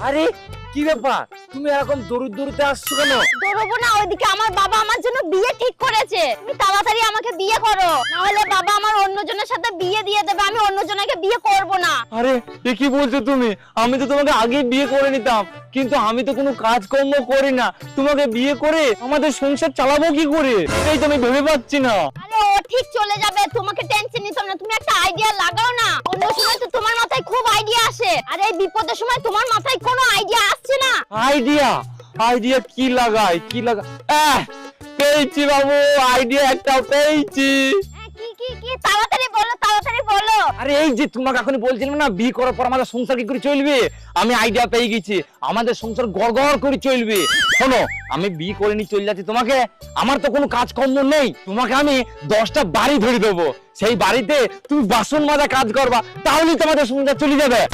আরে কি ব্যাপার, তুমি এরকম দৌড়তে আসছো কেন? দৌড়বো না, ওইদিকে আমার বাবা আমার জন্য বিয়ে ঠিক করেছে। তুমি তাড়াতাড়ি আমাকে বিয়ে করো, না হলে বাবা আমার অন্যজনের সাথে বিয়ে দিয়ে দেবে। আমি অন্যজনকে বিয়ে করব না। আরে এ কি বলছো তুমি? আমি তো তোমাকে আগে বিয়ে করে নিতাম, কিন্তু আমি তো কোনো কাজকর্ম করি না। তোমাকে বিয়ে করে আমাদের সংসার চালাবো কি করে, এই তো আমি ভেবে পাচ্ছি না। আরে ও ঠিক চলে যাবে, তোমাকে টেনশন নিতে হবে না। তুমি একটা আইডিয়া লাগাও না। অন্য সময় তো তোমার মাথায় খুব আইডিয়া আসে, আর এই বিপদের সময় তোমার মাথায় কোনো আইডিয়া আসছে না। আইডিয়া? আইডিয়া কি লাগাই, কি লাগা? পেয়েছি বাবু, আইডিয়া একটা পেয়েছি। হ্যাঁ, কি কি কি তাড়াতাড়ি বলো, তাড়াতাড়ি বলো। আরে এই যে তোমাকে এখন বলছিলাম না, বিয়ে করার পর আমাদের সংসার কি করে চলবে, আমি আইডিয়া পেয়ে গেছি। আমাদের সংসার গড়গড় করে চলবে। শোনো, আমি বিয়ে করে নিয়ে চলে যাচ্ছি তোমাকে। আমার তো কোনো কাজকর্ম নেই, তোমাকে আমি 10টা বাড়ি ধরে দেবো। সেই বাড়িতে তুমি বাসন মাজা কাজ করবা, তাহলেই তোমাদের সংসার চলে যাবে।